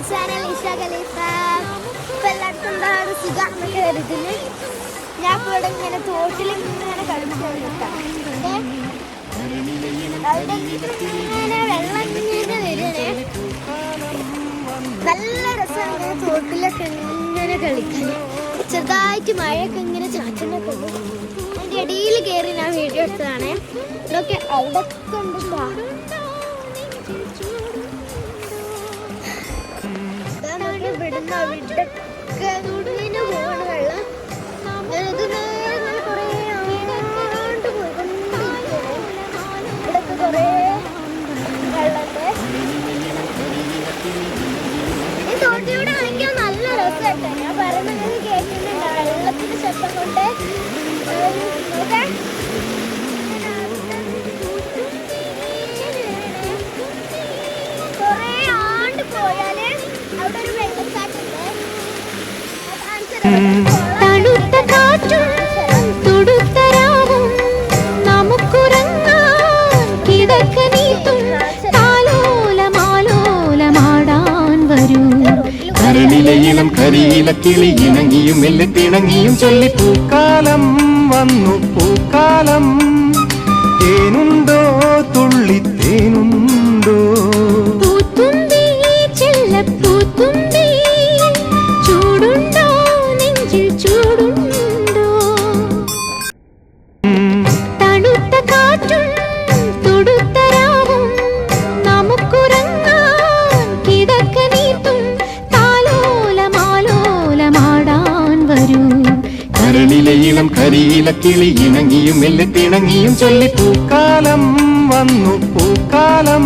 YouTube channel Isha ഖലീഫ. ഇപ്പം എല്ലാവർക്കും എന്താണ് സുഖമാണെന്നൊക്കെ കരുതുന്നു. ഞാൻ ഇപ്പോൾ ഇവിടെ ഇങ്ങനെ തോട്ടിലിങ്ങനെ കളിച്ചുകൊണ്ടിരിക്കാം. അവിടെ ഇങ്ങനെ വെള്ളം ഇങ്ങനെ വരണേ. നല്ല രസമാണ് ഇങ്ങനെ തോട്ടിലൊക്കെ ഇങ്ങനെ കളിക്കാൻ. ചെറുതായിട്ട് മഴയൊക്കെ ഇങ്ങനെ ചാറ്റനൊക്കെ ഉണ്ട്. അതിൻ്റെ ഇടയിൽ കയറി ഞാൻ വീഡിയോ എടുത്തതാണ്. ഇതൊക്കെ അവിടെ ഒക്കെ ഉണ്ടല്ലോ. ഇവിടുന്ന് അവിടൊക്കെ ഇങ്ങനെ പോവാണ് വെള്ളം. ഞാനത് നേരെ കുറേ ആണ്ട് പോയിക്കൊണ്ടിരിക്കുകയാണ്. ഇവിടൊക്കെ കുറേ വെള്ളമുണ്ട്. ഈ തോട്ടിലൂടെ ആണെങ്കിൽ നല്ല രസമായിട്ടോ. ഞാൻ പറയുന്നത് കേൾക്കുന്നുണ്ട്. വെള്ളത്തിന്റെ ശബ്ദം കൊണ്ട് നോക്കേ. കുറേ ആണ്ട് പോയാല് അവിടെ ഒരു വെള്ളച്ചാട്ടുണ്ട്. തണുത്ത കാറ്റും തുടുത്തരാവും നമുക്കുറങ്ങാൻ കിടക്കനീത്തും താലോലമാലോലമാടാൻ വരൂ. കരളിലെ ഇളം കരിയില കിളി ഇണങ്ങിയും മെല്ലെ തിണങ്ങിയും ചൊല്ലി പൂക്കാലം വന്നു പൂക്കാലം. തേനുണ്ടോ തുള്ളി തേനുണ്ടോ പൂത്തുമ്പി ചെല്ലപ്പൂത്തുമ്പി ചൂടുണ്ടോ നെഞ്ചിൽ ചൂടുണ്ടോ. തണുത്ത കാറ്റും തുടുത്തരാവും നമുക്കുറങ്ങാൻ കിടക്കനീത്തും താലോലമാലോലമാടാൻ വരൂ. കരളിലെ ഇളം കരിയില കിളി ഇണങ്ങിയും മെല്ലെ തിണങ്ങിയും ചൊല്ലി പൂക്കാലം വന്നു പൂക്കാലം.